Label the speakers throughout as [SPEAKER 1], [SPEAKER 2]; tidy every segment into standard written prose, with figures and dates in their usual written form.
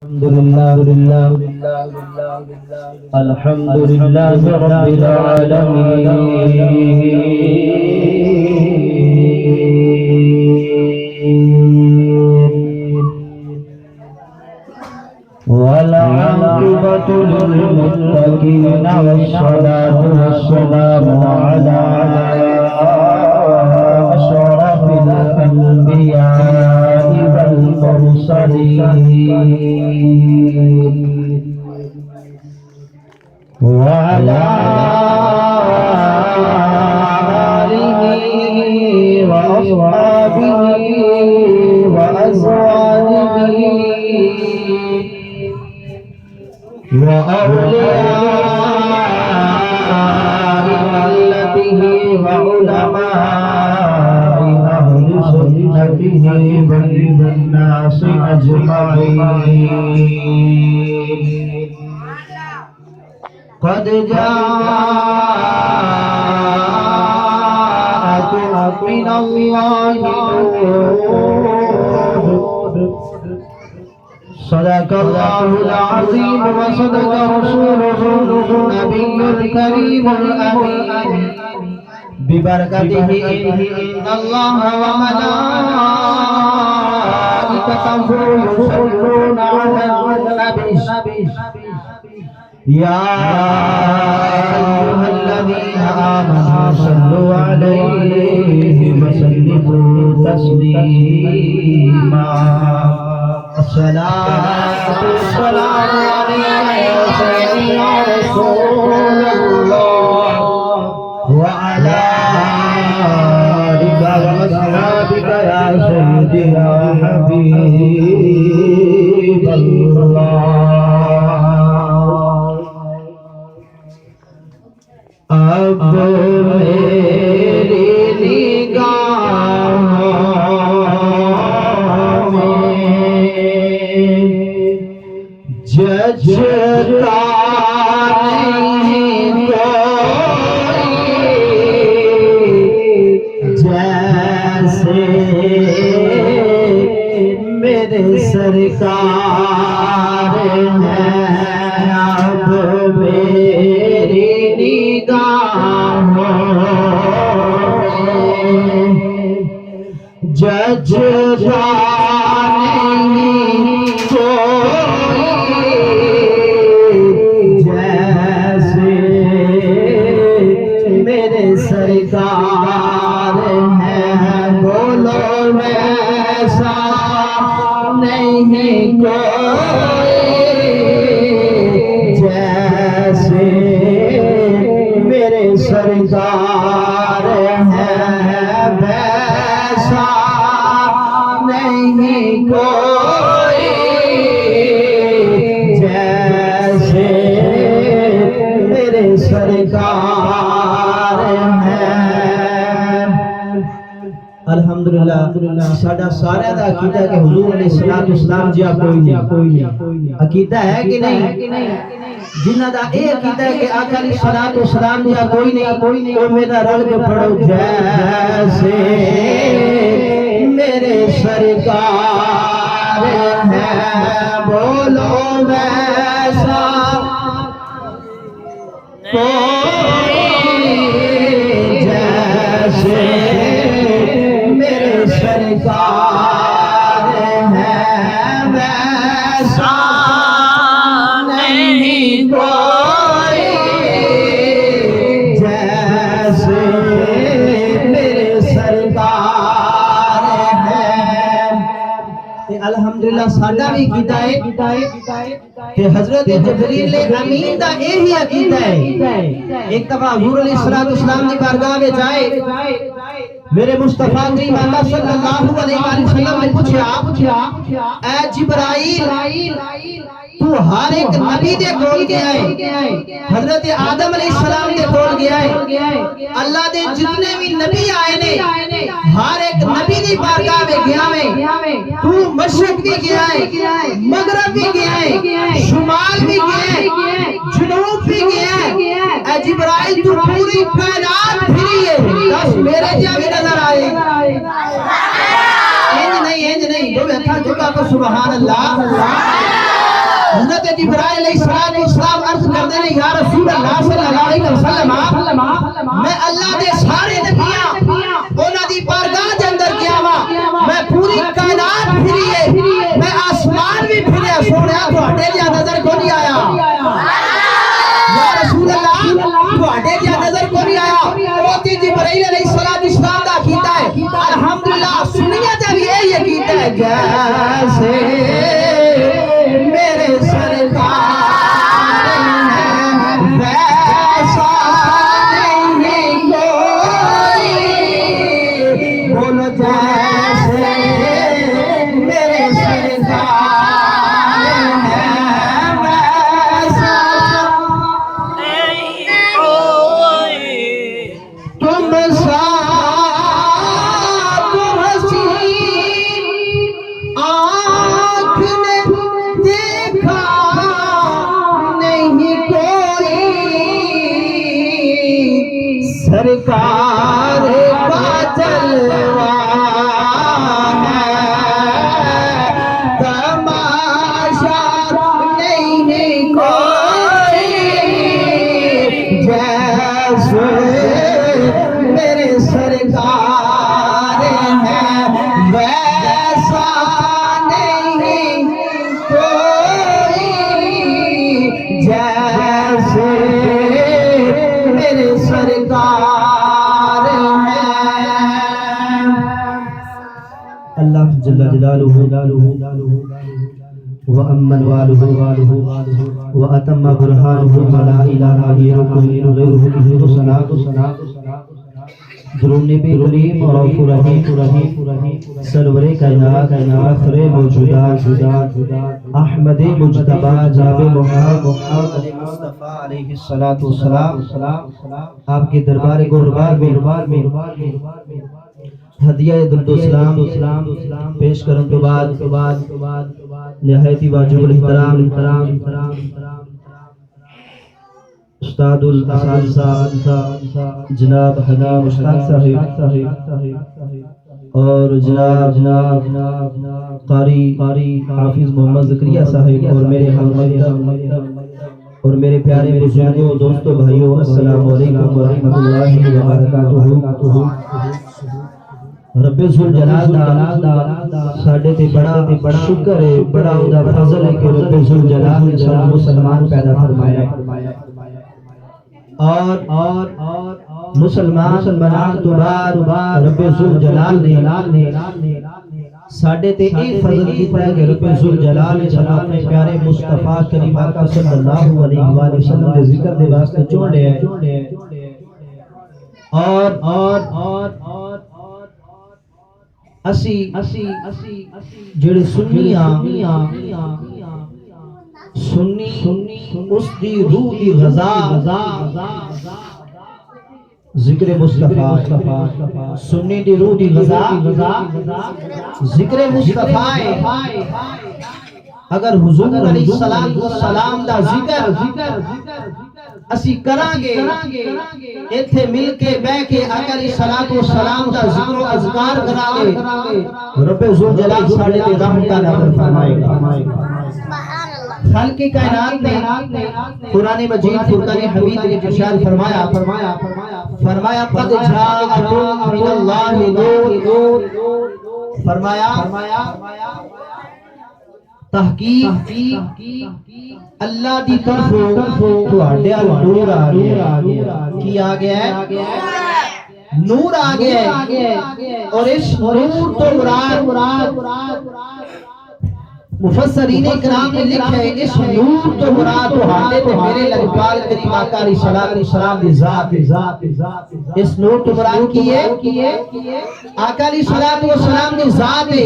[SPEAKER 1] الحمد لله رب العالمين والعاقبة للمتقين والصلاة والسلام على أشرف الأنبياء والمرسلين وعلى آله وأصحابه وأزواجه وأولياء ملته وعلماء أهل سنته والناس أجمعين قد جاءت من الله نور صدق الله العظيم وصدق رسوله النبي الكريم الأمين ببركته إن الله وملائكته يصلون على النبي يا أيها الذين آمنوا صلوا عليه وسلموا تسليما الصلاة والسلام عليك يا سيدي يا رسول الله وعلى آلك وأصحابك يا سيدي يا حبيب الله اب میری نگاہوں میں ججتا نہیں کوئی جیسے میرے سرکار ہیں اب میری جج نہیں کوئی جیسے میرے سرکار ہیں بولو ویسا نہیں کوئی جیسے میرے سرکار ہیں ویسا نہیں کوئی جیسے میرے سرکار ہیں الحمدللہ ساڈا سارے دا عقیدہ ہے کہ حضور علیہ الصلوۃ والسلام جی کوئی نہیں عقیدہ ہے کہ نہیں جنہ دا اے عقیدہ ہے کہ آقا علیہ الصلوۃ والسلام جی کوئی نہیں او میرا رل کے پڑھو جیسے میرے سرکار ہیں بولو ویسا کوئی جیسے میرے سرکار ہیں ویسا نہیں کوئی جیسے میرے سرکار الحمدللہ ساڈا بھی عقیدہ ہے کہ حضرت جبریل امین دا یہی عقیدہ ہے ایک دفعہ حضور علیہ الصلوۃ والسلام دی بارگاہ میں جائے میرے مصطفیٰ کریم اللہ صلی اللہ علیہ وسلم نے پوچھا اے جبرائیل تو ہر ایک نبی دے کول گیا ہے حضرت آدم علیہ السلام دے کول گیا ہے اللہ دے جتنے بھی نبی آئے نے ہر ایک نبی دی بارگاہ میں گیا ہے تو مشرق بھی گیا ہے مغرب بھی گیا ہے شمال بھی گیا ہے جنوب بھی گیا ہے اے جبرائیل تو پوری کائنات پھری ہے بس میرے جا بھی نظر آئے انج نہیں دو ہتھاں جھکا کر سبحان اللہ حضرت جبرائیل علیہ السلام عرض کردے نے یا رسول اللہ صلی اللہ علیہ وسلم میں اللہ دے سارے نبیاں انہاں دی بارگاہ دے اندر گیا وا میں پوری کائنات پھری ہے میں آسمان بھی پھریا سونیا تواڈے دی نظر کو نہیں آیا یا رسول اللہ تواڈے دی نظر کو نہیں آیا او تے جبرائیل علیہ السلام دا کیتا ہے الحمدللہ سنیا تے بھی یہ کیتا ہے جیسے میرے سرکار ہیں ویسا نہیں کوئی بولو جیسے میرے سرکار ہیں ویسا نہیں کوئی تم سا سرکار کا جلوہ ہے تماشا نہیں کوئی جیسے میرے سرکار ہیں ویسا نہیں کوئی جیسے میرے سرکار اللہ جل جلالہ وأمن والہ وأتم برہانہ ولا الہ غیرہ صلاۃ درود نبی کریم اور رحیم سرور کائنات فخر موجودات احمد مجتبی جاب محمد مصطفیٰ علیہ الصلوۃ والسلام آپ کے دربار میں ہدیہ درود و سلام پیش کرن تو بعد نہایت واجب الاحترام استاد الاساتذہ جناب حکیم استاد صاحب اور جناب قاری حافظ محمد زکریا صاحب اور میرے ہم اور میرے پیارے بزرگوں دوستوں بھائیوں السلام علیکم ورحمۃ اللہ وبرکاتہ رب ذوالجلال دا ساڈے تے بڑا شکر ہے بڑا اوندا فضل ہے کہ رب ذوالجلال نے سانو مسلمان پیدا فرمایا اور مسلمان بنان تو بعد رب ذوالجلال نے ساڈے تے ایک فضل کیتا ہے کہ رب ذوالجلال نے سانو اپنے پیارے مصطفیٰ کریم آقا صلی اللہ علیہ وآلہ وسلم دے ذکر دے واسطے چن لیا ہے اور اسی جڑے سنی اس دی روح دی غذا ذکر مصطفیٰ سنی دی روح دی غذا ذکر مصطفیٰ اگر حضور علیہ السلام دا ذکر اسی کران گے ایتھے مل کے بہ کے آقا علیہ السلام دا ذکر و اذکار کران گے رب ذوالجلال ساڈے تے رحمت نازل فرمائے گا خالق کائنات نے قرآن مجید فرقان حمید کے ارشاد فرمایا قد جاءکم من اللہ نور فرمایا تحقیق اللہ دی طرف تواڈے نور آ گیا کی آ گیا ہے نور آ گیا ہے اور اس نور تو مراد مفسرین کرام نے لکھا ہے اس نور تو مراد تواڈے تے میرے لجپال کریم آقا علیہ السلام دی ذات اس نور تو مراد کی ہے آقا علیہ السلام دی ذات ہے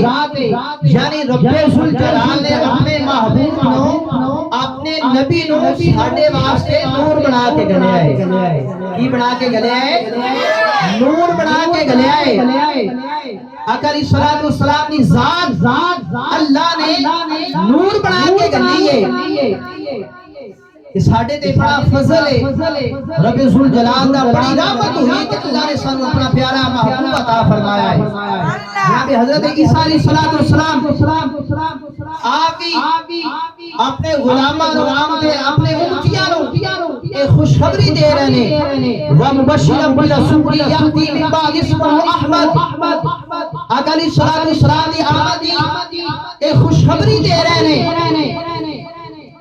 [SPEAKER 1] یعنی رب ذوالجلال نے اپنے محبوب نو اپنے نبی نو ساڈے واسطے نور بنا کے گلیا ہے کی بنا کے گلیا ہے نور بنا کے گلیا ہے آقا علیہ السلام کی ذات اللہ نے نور بنا کے گلی ہے کہ ساڈے تے بڑا فضل ہے، رب ذل جلال دا بڑی رحمت ہوئی کہ اللہ نے سانو اپنا پیارا محبوب عطا فرمایا ہے۔ جناب حضرت عیسیٰ علیہ السلام آپ بھی اپنے غلاماں نو اپنے امتیاں نو ایک خوشخبری دے رہے ہیں، وَمُبَشِّرًا بِرَسُولٍ يَأْتِي مِن بَعْدِ اسْمُهُ احمد۔ آقا علیہ السلام دی آمد ایک خوشخبری دے رہے ہیں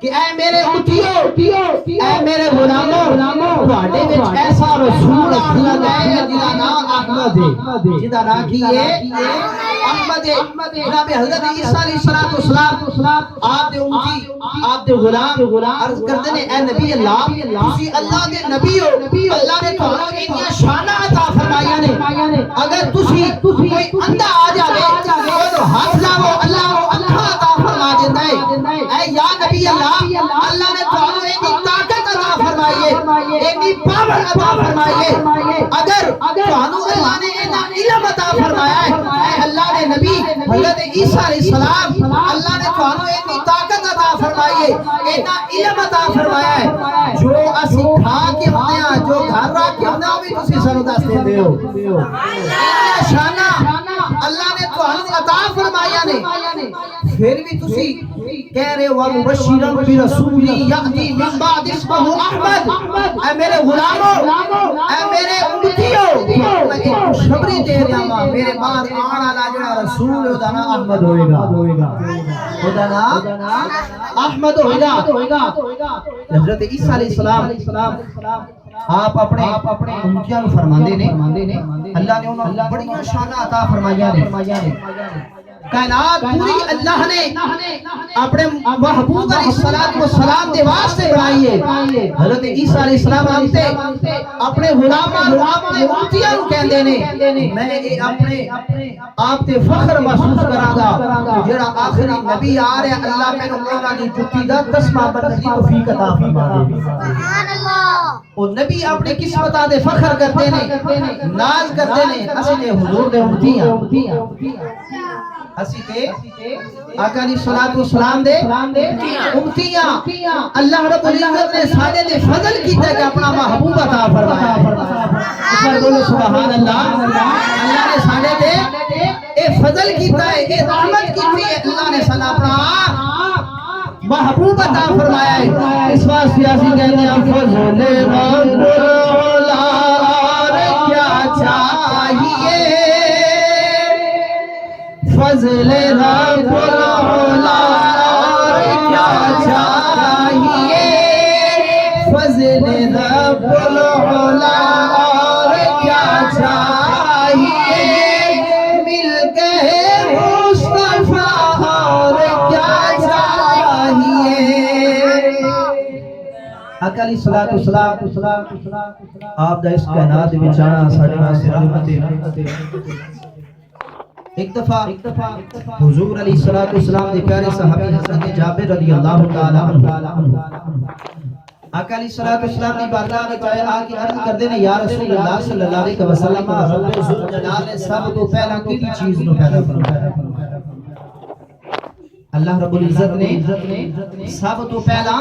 [SPEAKER 1] کہ اے میرے امتیو، اے میرے غلاموں، تواڈے وچ ایسا رسول اللہ ہے جدا نام احمد ہے، جدا نام کی ہے احمد ہے۔ جناب حضرت عیسیٰ علیہ السلام آپ دے امتی، آپ دے غلام عرض کرتے ہیں اے نبی اللہ، تسی اللہ دے نبی ہو، اللہ نے تہانوں اتنی شاناں عطا فرمائیاں نے، اگر تسی کوئی اندھا آ جاوے تو ہاتھ لاؤ، اللہ کو اکھاں عطا فرما دیندا ہے۔ اے یا نبی اللہ، اللہ نے تہانوں اتنی طاقت عطا فرمائی ہے، اتنی پاور عطا فرمائی ہے، اگر تہانوں اللہ نے اتنا علم عطا فرمایا ہے، اے اللہ نے نبی حضرت عیسیٰ علیہ السلام، اللہ نے تہانوں اتنی طاقت عطا فرمائی ہے، اتنا علم عطا فرمایا ہے، جو اسی کھا کے ہوندے ہاں، جو گھر رکھ کے ہوندے ہاں، بھی تسی سانوں دس دیندے ہو۔ اتنا شانہ اللہ نے تہانوں عطا فرمایا نے، پھر بھی تسی کہہ رہے ہو وَمُبَشِّرًا بِرَسُولٍ يَأْتِي مِن بَعْدِ اسْمُهُ احمد۔ اے میرے غلاموں، اے میرے امتیوں، میں ایک خوشخبری دے رہا ہوں، میرے بعد آنے والا جڑا رسول ہے دا نام احمد ہوئے گا، دا نام احمد ہوئے گا۔ حضرت عیسیٰ علیہ السلام آپ اپنے امتیاں فرماندے نے، اللہ نے انہوں بڑی شانہ عطا فرمائیاں نے، کائنات پوری اللہ نے اپنے محبوب علیہ السلام دے واسطے بنائی ہے۔ حضرت عیسیٰ علیہ السلام آتے اپنے غلاماں اپنے امتیاں کہندے نے، میں اپنے آپ تے فخر محسوس کراں گا جڑا آخری نبی آ رہا ہے، اللہ میں انہاں دی جُتی دا تسمہ بننے دی توفیق عطا فرما دے۔ سبحان اللہ۔ وہ نبی اپنی قسمتاں دے فخر کرتے نے، ناز کرتے نے، اسی تے حضور دے امتیاں، اسی تے آقا علیہ السلام دے امتیاں، اللہ رب العزت نے ساڈے تے فضل کیتا کہ اپنا محبوب عطا فرمایا ہے۔ بولو سبحان اللہ۔ اللہ نے ساڈے تے اے فضل کیتا ہے، اے رحمت کیتی ہے، اللہ نے ساڈا اپنا محبوب عطا فرمایا ہے۔ اس واسطے اسی کہتے ہیں فضل رب العلا کیا چاہیے، فضل رب العلا کیا چاہیے، فضل رب العلا کیا چاہیے، مل کے مصطفیٰ اور کیا چاہیے۔ آقا علیہ السلام آپ دا اس کائنات وچ آنا ساڈے واسطے رحمت ہے۔ ایک دفعہ حضور علیہ السلام دے پیارے صحابی حضرت جابر رضی اللہ تعالی عنہ آقا علیہ السلام دی بارگاہ وچ آئے، آ کے عرض کردے نے یا رسول اللہ صلی اللہ علیہ وسلم، رب ذل جلال نے سب تو پہلا کیڑی چیز نو پیدا فرمایا؟ اللہ رب العزت نے سب تو پہلا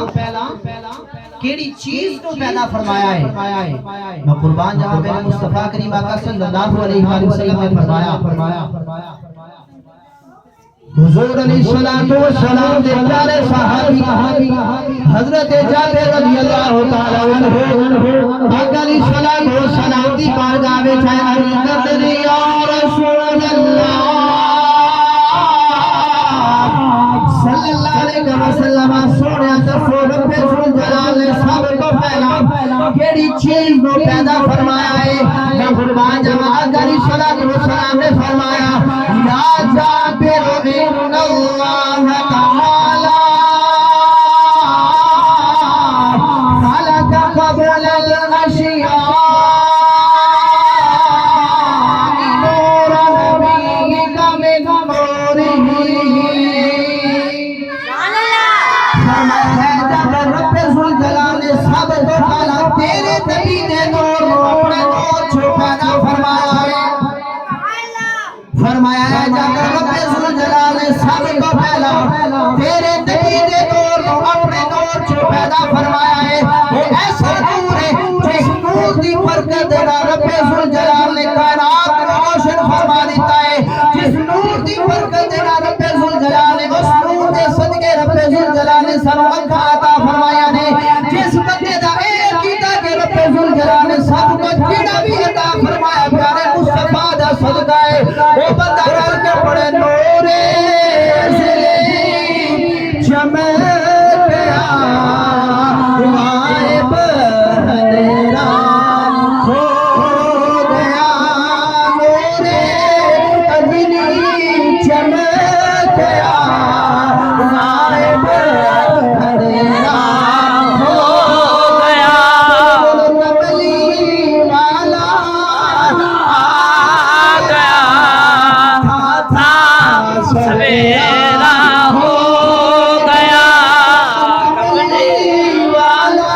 [SPEAKER 1] کیڑی چیز تو پیدا فرمایا ہے؟ میں قربان جاواں میرے مصطفیٰ کریم آقا صلی اللہ علیہ وآلہ وسلم نے فرمایا حضور علیہ السلام دے پیارے صحابی حضرت جابر رضی اللہ تعالی عنہ آقا علیہ السلام دی بارگاہ وچ عرض کرتے نے یا رسول اللہ صلی اللہ علیہ وسلم، سونے دسو رب ذل جلال نے سب کو پہلا کیڑی چیز کو پیدا فرمایا ہے؟ میں قربان جاواں آقا علیہ السلام نے فرمایا یا جابر ان اللہ تعالی خلق قبل الاشیاء تیرے نبی دے نور کو اپنے نور چ پیدا فرمایا ہے۔ برکتاں عطا فرمایا نے جس بندے دا اے عقیدہ کہ رب ذوالجلال نے سب کچھ جڑا بھی عطا فرمایا پیارے مصطفیٰ دا صدقہ ہے وہ بندہ رل کے پڑھے نورے چمکیا غائب اندھیرا ہو گیا نورے ابنی چمکیا غائب اندھیرا ہو گیا کملی والا آ گیا تھا سویرا ہو گیا کملی والا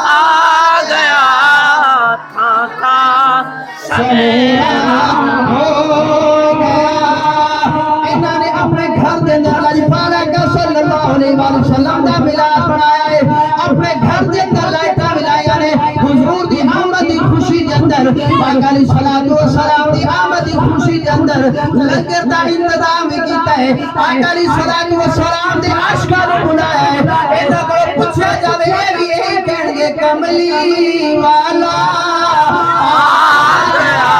[SPEAKER 1] آ گیا تھا سویرا ہو گیا انہوں نے اپنے گھر دے اندر لاجپال کا صلی اللہ علیہ وسلم دا میلاد بنایا ہے اپنے گھر دے اندر لائٹاں ملایا نے حضور دی آمد دی خوشی دے اندر پاک علیہ الصلوۃ والسلام دی آمد دی خوشی دے اندر لنگر دا انتظام کیتا ہے پاک علیہ الصلوۃ والسلام دے عاشقاں نوں بلایا ہے انہاں کو پوچھا جاوے اے بھی یہی کہن گے کملی والا آ گیا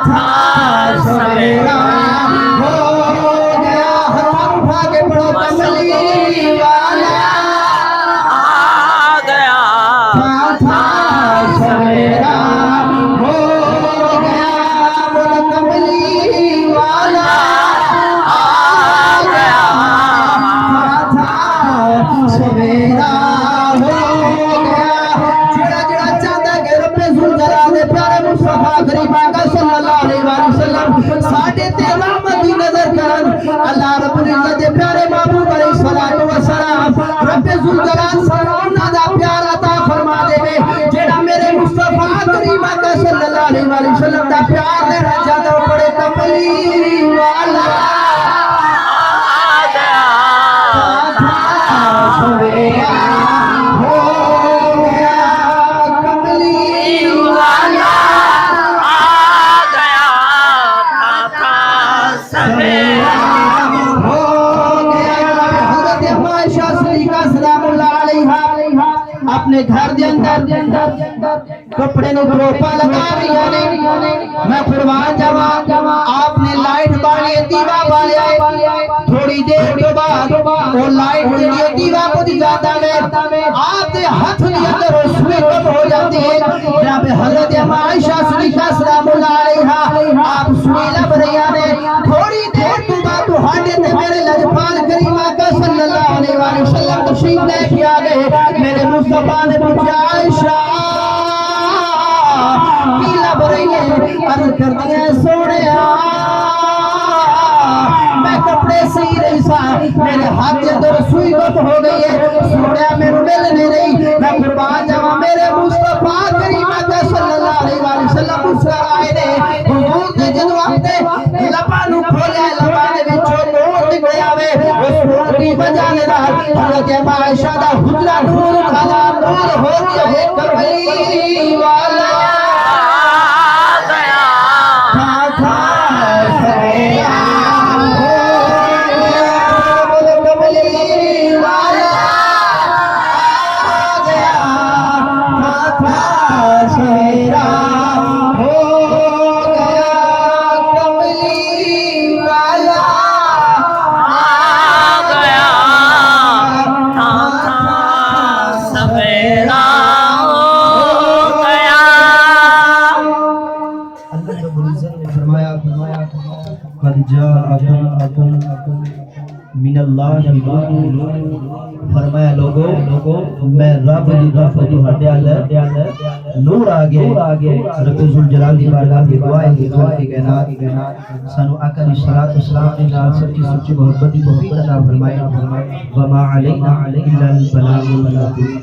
[SPEAKER 1] تھا سویرا ہو گیا ہاتھ اٹھا کے پڑھو کملی والا آ گیا تھا سویرا ہو گیا بولو کملی والا آ گیا تھا سویرا ہو گیا جڑا جڑا چاہتا ہے کہ رب ذوالجلال دے پیارے مصطفیٰ کریم آقا صلی اللہ علیہ وسلم ساڈے تے رحمت دی نظر کرن اللہ رب العزت دے پیارے محبوب علیہ الصلوۃ والسلام رب ذوالجلال انہاں دا پیار عطا فرما دے جڑا میرے مصطفیٰ کریم آقا صلی اللہ علیہ وسلم دا پیار لینا چاہتا ہو پڑے کملی والا آ گیا تھا سویرا ہو گیا کملی والا آ گیا تھا سویرا ہو گیا حضرت عائشہ صدیقہ سلام اللہ علیہا اپنے گھر دے اندر کپڑے نو گروپا لگا رہی نے میں قربان جاواں آپ نے لائٹ بالی دیوا بالیا تھوڑی دیر کے بعد وہ لائٹ دے دیوا کو جاتا ہے آپ دے ہاتھ دے اندر سوئی کم ہو جاتی ہے جناب حضرت عائشہ صدیقہ سلام اللہ علیہا آپ سوئی لب رہی نے تھوڑی دیر کے بعد تہاڈے تے میرے لجپال کریم آقا صلی اللہ علیہ وسلم تشریف لے کے آ گئے میرے مصطفیٰ نے پوچھا عائشہ کی لب رہی ہے عرض کر دیا سونے میں کپڑے سی رہی سا میرے ہاتھ کے اندر سوئی گت ہو گئی ہے سونے میرے مل نہیں رہی میں قربان جاواں میرے مصطفیٰ کریم آقا صلی اللہ علیہ وسلم مسکر آئے نے حضور نے جدوں اپنے لباں نوں کھولیا لباں دے وچوں نور نکل آوے اس نور دی وجہ نال حضرت عائشہ دا حجرہ نور کھلا نور ہو گیا ہے کملی والا من اللہ فرمایا لوگوں میں رب دی طرف تہاڈے ال نور آ گئے رب ذوالجلال دی بارگاہ دی دعا ہے کہ خالق کائنات سانو آقا علیہ الصلوۃ والسلام دے نال سچی سچی محبت دی توفیق عطا فرمائے وما علینا الا البلاغ المبین